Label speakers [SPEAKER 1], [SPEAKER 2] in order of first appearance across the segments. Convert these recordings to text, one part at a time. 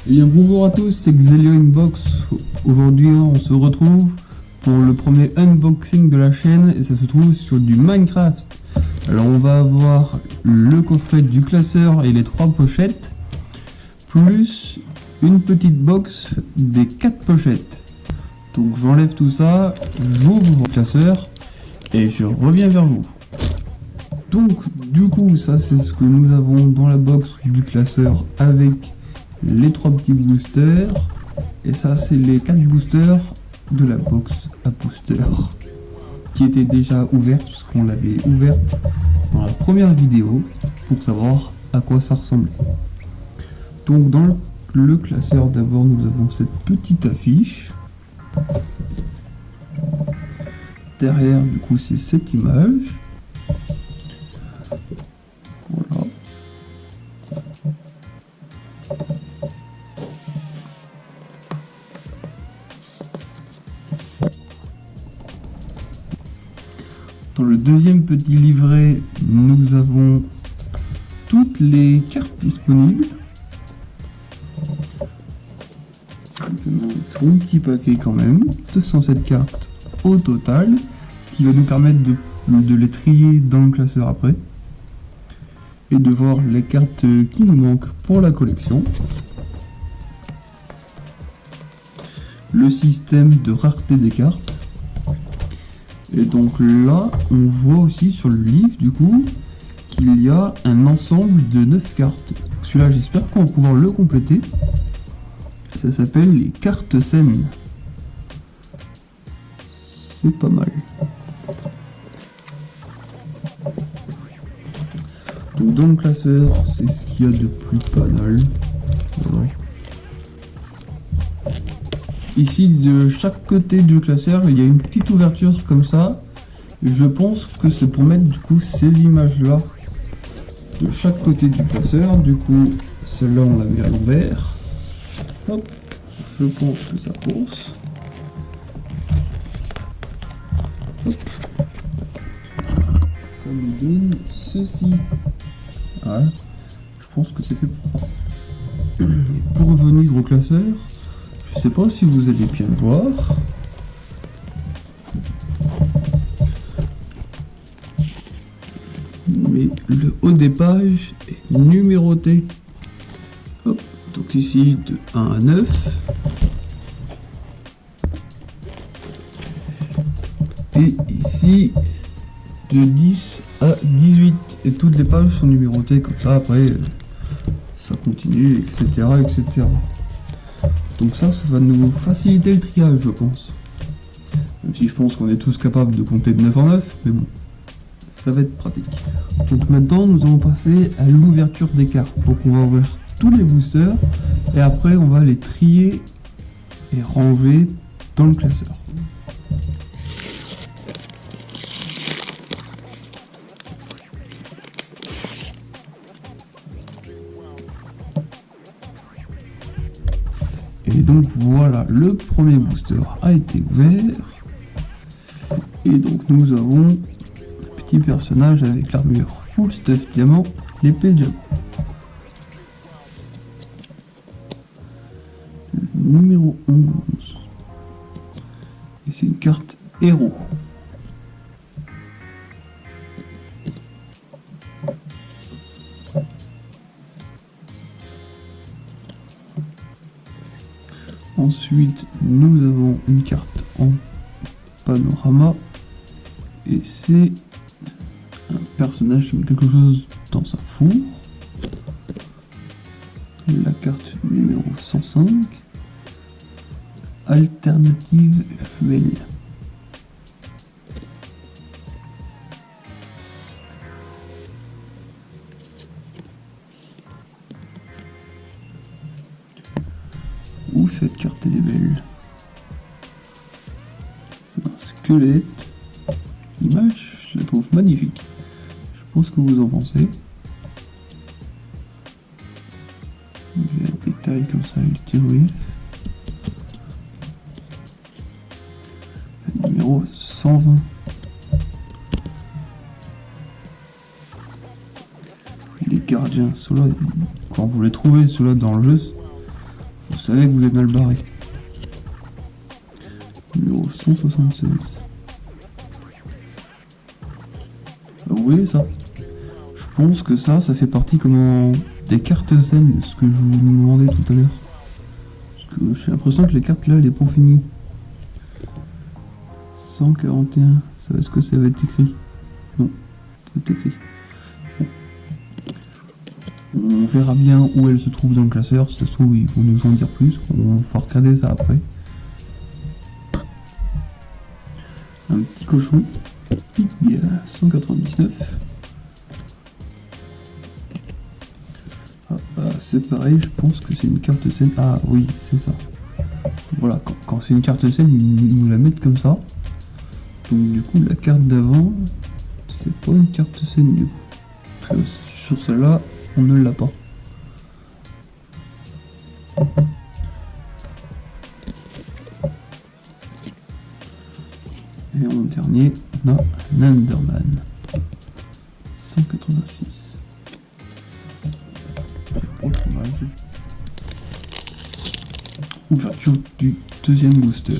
[SPEAKER 1] Et bien bonjour à tous, c'est Xelio Inbox. Aujourd'hui on se retrouve pour le premier unboxing de la chaîne et ça se trouve sur du Minecraft. Alors on va avoir le coffret du classeur et les 3 pochettes, plus une petite box des 4 pochettes. Donc j'enlève tout ça, j'ouvre le classeur et je reviens vers vous. Donc du coup ça c'est ce que nous avons dans la box du classeur avec les 3 petits boosters, et ça c'est les 4 boosters de la box à boosters qui était déjà ouverte parce qu'on l'avait ouverte dans la première vidéo pour savoir à quoi ça ressemblait. Donc dans le classeur d'abord nous avons cette petite affiche, derrière du coup c'est cette image, voilà. Dans le deuxième petit livret, nous avons toutes les cartes disponibles. Un bon petit paquet quand même, 207 cartes au total, ce qui va nous permettre de les trier dans le classeur après. Et de voir les cartes qui nous manquent pour la collection. Le système de rareté des cartes. Et donc là, on voit aussi sur le livre du coup qu'il y a un ensemble de 9 cartes. Celui-là, j'espère qu'on va pouvoir le compléter. Ça s'appelle les cartes saines. C'est pas mal. Donc dans le classeur, c'est ce qu'il y a de plus banal. Voilà. Ici, de chaque côté du classeur, il y a une petite ouverture comme ça. Je pense que c'est pour mettre du coup ces images-là de chaque côté du classeur. Du coup, celle-là, on la met à l'envers. Hop, je pense que ça course. Hop. Ça nous donne ceci. Voilà, je pense que c'est fait pour ça. Et pour revenir au classeur, je sais pas si vous allez bien le voir. Mais le haut des pages est numéroté. Hop, donc ici de 1 à 9. Et ici de 10 à 18. Et toutes les pages sont numérotées comme ça, après ça continue, etc. etc. Donc ça va nous faciliter le triage, je pense. Même si je pense qu'on est tous capables de compter de 9 en 9, mais bon, ça va être pratique. Donc maintenant, nous allons passer à l'ouverture des cartes. Donc on va ouvrir tous les boosters, et après on va les trier et ranger dans le classeur. Et donc voilà, le premier booster a été ouvert. Et donc nous avons un petit personnage avec l'armure full stuff diamant, l'épée diamant. Numéro 11. Et c'est une carte héros. Ensuite, nous avons une carte en panorama et c'est un personnage qui met quelque chose dans sa four. La carte numéro 105, alternative fuel. Ouh, cette carte elle est belle. C'est un squelette. L'image, je la trouve magnifique. Je pense que vous en pensez. J'ai un détail comme ça, le tirwif. Numéro 120. Les gardiens, ceux-là, quand vous les trouvez ceux-là dans le jeu, savez que vous êtes mal barré. Numéro 176. Vous voyez ça? Je pense que ça fait partie comment des cartes scènes, ce que je vous demandais tout à l'heure. Parce que j'ai l'impression que les cartes là, elles sont pas finies. 141, ça est-ce que ça va être écrit? Non, c'est écrit. Bon. On verra bien où elle se trouve dans le classeur, si ça se trouve ils vont nous en dire plus, on va regarder ça après. Un petit cochon, Pig 199. C'est pareil, je pense que c'est une carte scène. Ah oui, c'est ça. Voilà, quand c'est une carte scène, ils nous la mettent comme ça. Donc du coup, la carte d'avant, c'est pas une carte scène du coup. Sur celle-là, on ne l'a pas. Et en dernier, on a Nanderman. 186. Autre image. Ouverture du deuxième booster.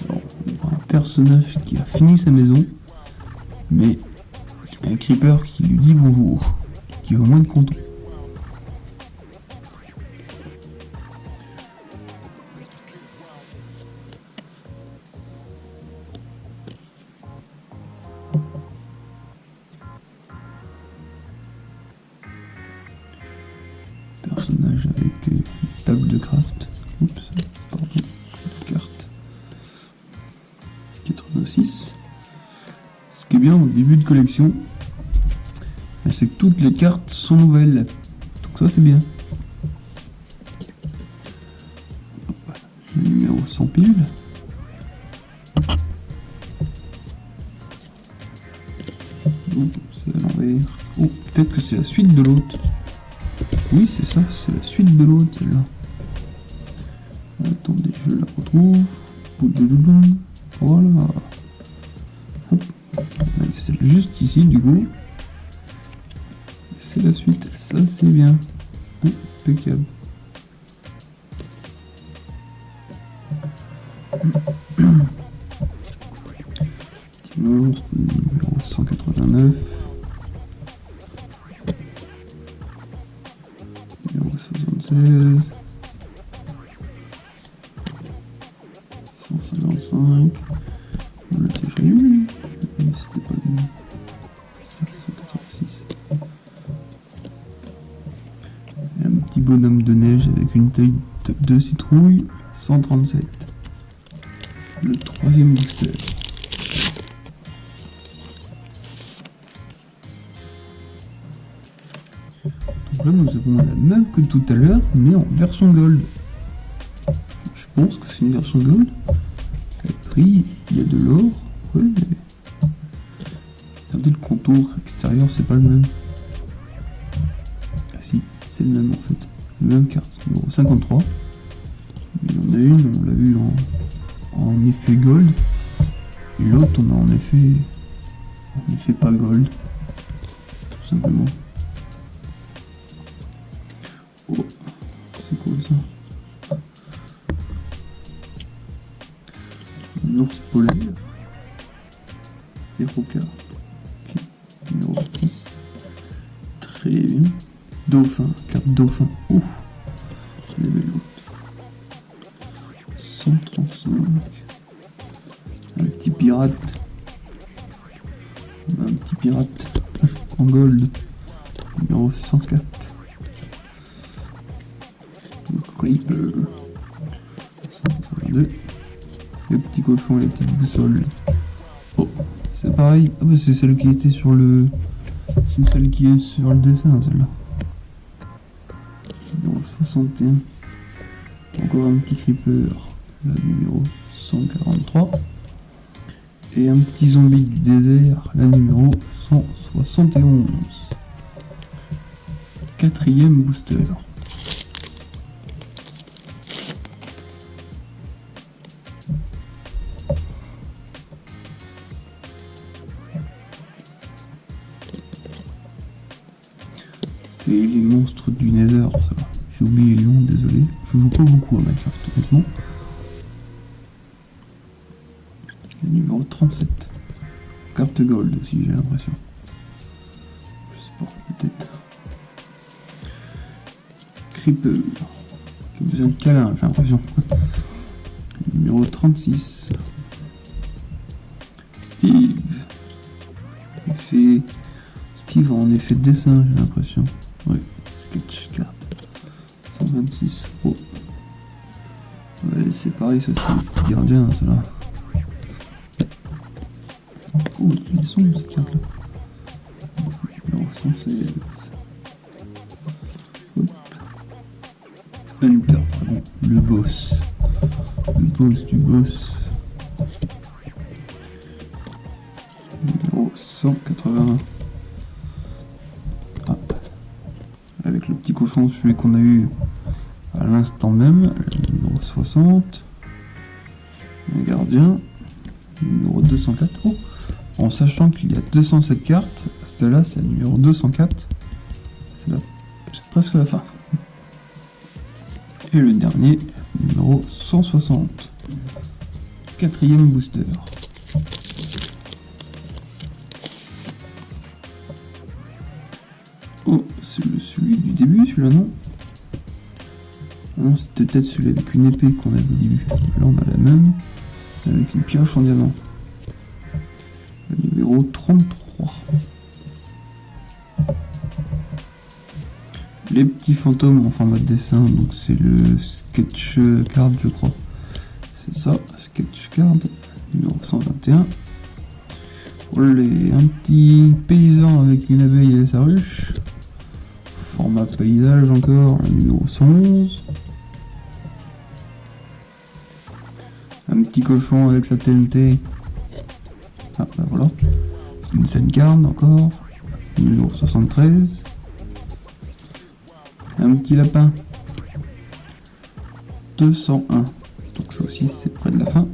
[SPEAKER 1] Alors, on voit un personnage qui a fini sa maison, mais un creeper qui lui dit bonjour, qui va moins être content. Personnage avec une table de craft. Oups, pardon, carte. 86. Ce qui est bien au début de collection, c'est que toutes les cartes sont nouvelles. Donc ça c'est bien. Le numéro 100 pile. Oh, c'est à l'envers. Oh, peut-être que c'est la suite de l'autre. Oui, c'est ça, c'est la suite de l'autre, celle-là. Attendez, je la retrouve. Voilà. Hop. C'est juste ici, du coup. C'est la suite. Ça, c'est bien. Impeccable. Petit monstre, numéro 189. Numéro 76. 155. On l'a déjà eu. C'était pas lui. 186. Et un petit bonhomme de neige avec une taille de citrouille. 137. Le troisième booster. Donc là nous avons la même que tout à l'heure, mais en version gold. Je pense que c'est une version gold. Le prix, il y a de l'or. Ouais, mais... regardez le contour extérieur, c'est pas le même. Ah si, c'est le même en fait. La même carte, numéro 53. Il y en a une, on l'a vu en effet gold. Et l'autre, on a en effet pas gold. Tout simplement. Oh, c'est quoi ça? Un ours polaire. Et Roca. Ok, numéro 10. Très bien. Dauphin, carte dauphin. Ouf, c'est les belles l'autre. 135. Un petit pirate. On a un petit pirate en gold. Numéro 104. Creeper. 182. Le petit cochon et la petite boussole. Oh, c'est pareil. Ah bah c'est celle qui était sur le... c'est celle qui est sur le dessin, celle-là. Numéro 61. Encore un petit creeper. Le numéro 143. Et un petit zombie du désert, la numéro 171. Quatrième booster. C'est les monstres du Nether, ça. J'ai oublié le nom, désolé. Je joue pas beaucoup à Minecraft, honnêtement. Le numéro 37. Carte gold aussi, j'ai l'impression. Je sais pas, peut-être. Creeper. Qui a besoin de câlin, j'ai l'impression. Numéro 36. Steve. Steve en effet de dessin, j'ai l'impression. Ouais, sketch card. 126. Oh. On va laisser pareil, ça c'est le petit gardien, cela. Oh, ils sont ces cartes là. Numéro 116. Hop. Une carte, bon, le boss. Le boss du boss. Numéro 181. Ah. Avec le petit cochon, celui qu'on a eu à l'instant même. Le numéro 60. Un gardien. Numéro 204. Oh. En sachant qu'il y a 207 cartes, celle-là c'est le numéro 204. C'est presque la fin. Et le dernier, numéro 160. Quatrième booster. Oh, c'est celui du début, celui-là, non? Ah non, c'était peut-être celui avec une épée qu'on avait au début. Là, on a la même, avec une pioche en diamant. Le numéro 33. Les petits fantômes en format de dessin, donc c'est le sketch card, je crois. C'est ça, sketch card, numéro 121. Olé, un petit paysan avec une abeille et sa ruche. Format paysage encore, le numéro 111. Un petit cochon avec sa TNT. Ah bah voilà. Une scène card encore. Numéro 73. Un petit lapin. 201. Donc ça aussi c'est près de la fin.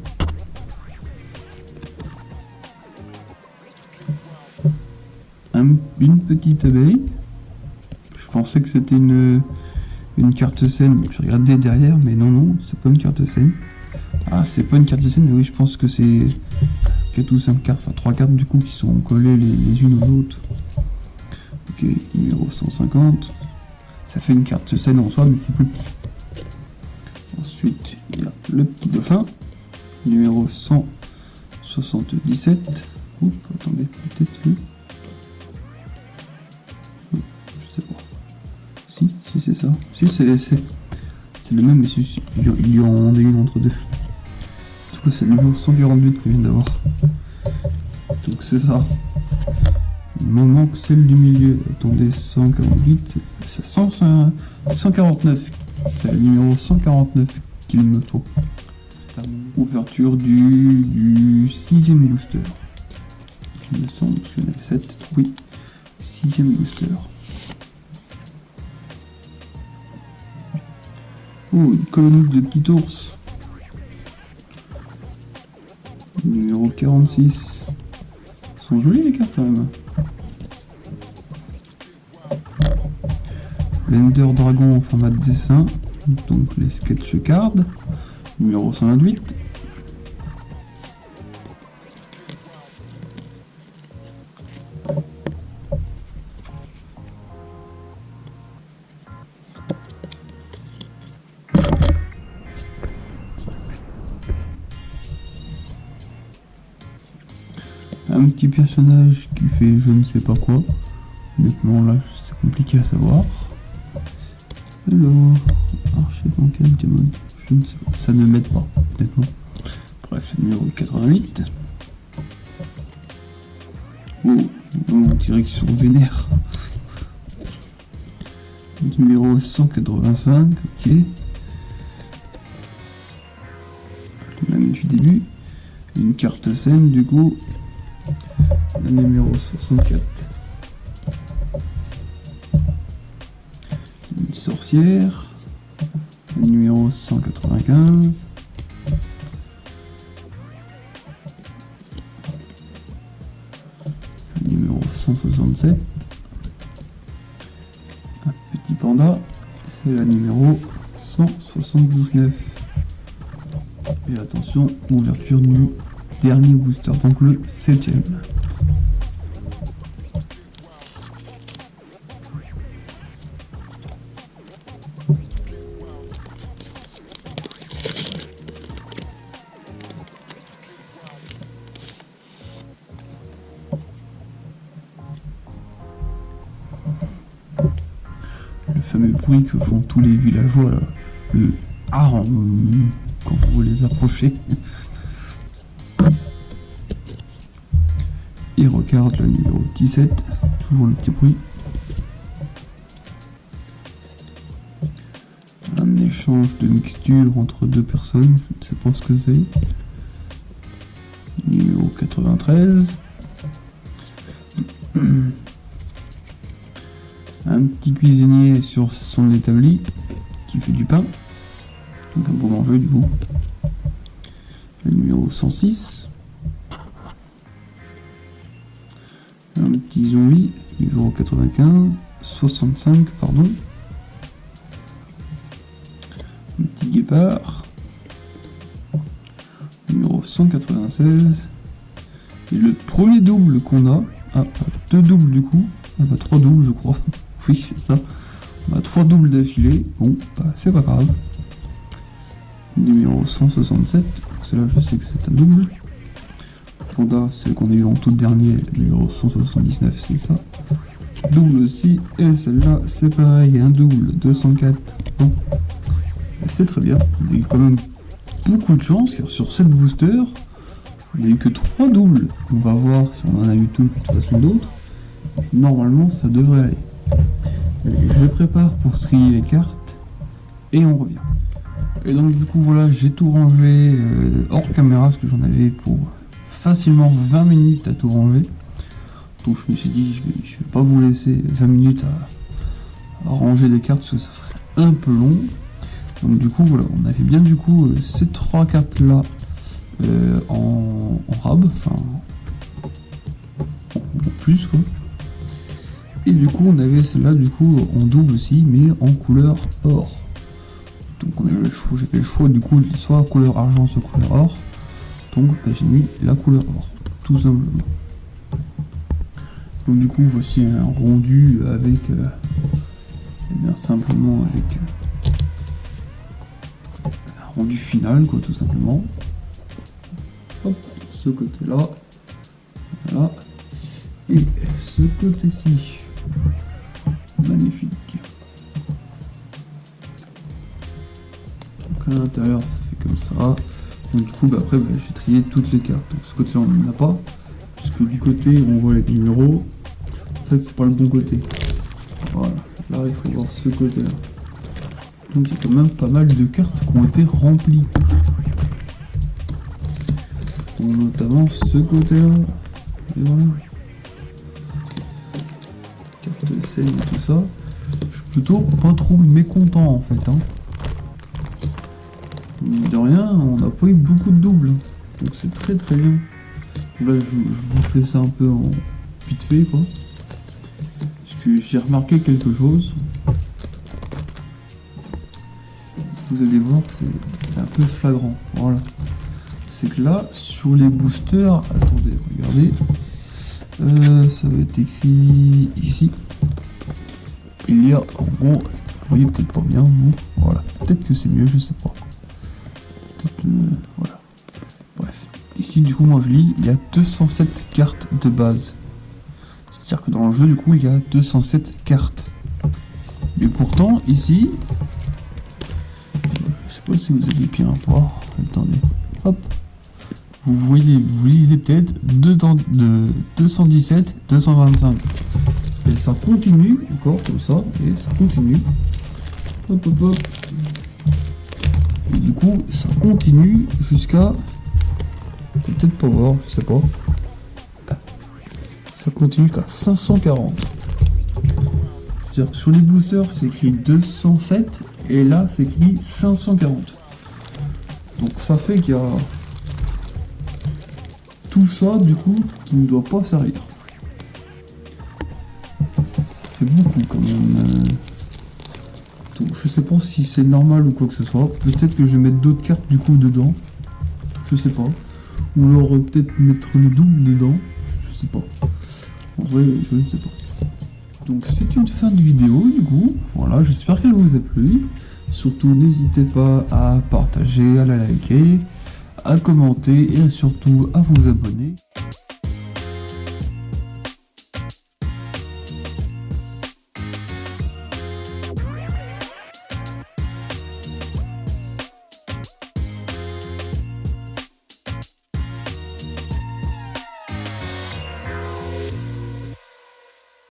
[SPEAKER 1] Une petite abeille. Je pensais que c'était une carte scène. Je regardais derrière, mais non, c'est pas une carte scène. Ah, c'est pas une carte scène, mais oui, je pense que c'est 4 ou 5 cartes, enfin 3 cartes du coup qui sont collées les unes aux autres. Ok, numéro 150. Ça fait une carte scène en soi, mais c'est plus petit. Ensuite, il y a le petit dauphin. Numéro 177. Oups, attendez, peut-être lui. Je sais pas. Si c'est ça. Si c'est le même, mais il y en a une entre deux. En tout cas, c'est le numéro 148 que je viens d'avoir. Donc c'est ça. Il me manque celle du milieu. Attendez, 148. C'est 149. C'est le numéro 149 qu'il me faut. Ouverture du 6ème booster. Il me semble qu'il y en avait 7. Oui. 6ème booster. Oh, une colonie de petits ours. Numéro 46. Elles sont jolies les cartes quand même. L'Ender Dragon en format de dessin. Donc les sketch cards. Numéro 128. Un petit personnage qui fait je ne sais pas quoi. Honnêtement là c'est compliqué à savoir. Alors, archer bancal Diamond, je ne sais pas, ça ne m'aide pas honnêtement. Bref, numéro 88. Oh, on dirait qu'ils sont vénères. Numéro 185, ok. Même du début. Une carte scène du coup. Le numéro 64. Une sorcière. Le numéro 195. Le numéro 167. Petit panda, c'est la numéro 179. Et attention, ouverture du dernier booster, donc le 7ème. Le fameux bruit que font tous les villageois, là. Le ah quand vous les approchez. Et regarde le numéro 17, toujours le petit bruit. Un échange de mixture entre deux personnes, je ne sais pas ce que c'est. Numéro 93. Un petit cuisinier sur son établi qui fait du pain. Donc un boulanger du coup. Le numéro 106. Un petit zombie, numéro 95. 65, pardon. Un petit guépard. Numéro 196. Et le premier double qu'on a. Ah, deux doubles du coup. Ah bah 3 doubles je crois. Oui, c'est ça. On a 3 doubles d'affilée. Bon, bah, c'est pas grave. Numéro 167. Celle-là, je sais que c'est un double. Panda, celle qu'on a eu en tout dernier. Numéro 179, c'est ça. Double aussi. Et celle-là, c'est pareil. Un double. 204. Bon. C'est très bien. On a eu quand même beaucoup de chance car sur cette booster, il n'y a eu que 3 doubles. On va voir si on en a eu de toute façon d'autres. Normalement, ça devrait aller. Je prépare pour trier les cartes et on revient. Et donc du coup voilà, j'ai tout rangé hors caméra parce que j'en avais pour facilement 20 minutes à tout ranger. Donc je me suis dit je vais pas vous laisser 20 minutes à ranger des cartes parce que ça ferait un peu long. Donc du coup voilà, on avait bien du coup ces 3 cartes là en rab, enfin en plus quoi. Et du coup on avait celle-là du coup en double aussi mais en couleur or. Donc on avait le choix, j'ai fait le choix du coup soit couleur argent soit couleur or. Donc bah, j'ai mis la couleur or, tout simplement. Donc du coup voici un rendu avec bien simplement avec un rendu final quoi tout simplement. Hop, ce côté là. Voilà. Et ce côté-ci. Magnifique. Donc à l'intérieur ça fait comme ça. Donc du coup bah, après bah, j'ai trié toutes les cartes. Donc ce côté là on n'en a pas. Puisque du côté où on voit les numéros, en fait c'est pas le bon côté. Voilà. Là il faut voir ce côté là. Donc il y a quand même pas mal de cartes qui ont été remplies. Donc notamment ce côté là. Et voilà. Carte de scène et tout ça. Je suis plutôt pas trop mécontent en fait. Hein. Mine de rien, on n'a pas eu beaucoup de doubles. Donc c'est très très bien. Donc là je vous fais ça un peu en vite fait quoi. Parce que j'ai remarqué quelque chose. Vous allez voir que c'est un peu flagrant. Voilà. C'est que là, sur les boosters, attendez, regardez. Ça va être écrit ici. Il y a, en gros, vous voyez peut-être pas bien, bon, voilà. Peut-être que c'est mieux, je sais pas. Voilà. Bref. Ici, du coup, moi je lis, il y a 207 cartes de base. C'est-à-dire que dans le jeu, du coup, il y a 207 cartes. Mais pourtant, ici, je sais pas si vous allez bien voir. Attendez. Hop. Vous voyez, vous lisez peut-être 217, 225. Et ça continue encore comme ça, et ça continue. Hop hop hop. Et du coup, ça continue jusqu'à. Peut-être pas voir, je sais pas. Ça continue jusqu'à 540. C'est-à-dire que sur les boosters, c'est écrit 207, et là, c'est écrit 540. Donc ça fait qu'il y a tout ça du coup qui ne doit pas servir. Ça fait beaucoup quand même. Donc je sais pas si c'est normal ou quoi que ce soit. Peut-être que je vais mettre d'autres cartes du coup dedans. Je sais pas. Ou alors peut-être mettre le double dedans. Je sais pas. En vrai, je ne sais pas. Donc c'est une fin de vidéo du coup. Voilà, j'espère qu'elle vous a plu. Surtout n'hésitez pas à partager, à la liker, à commenter et surtout à vous abonner.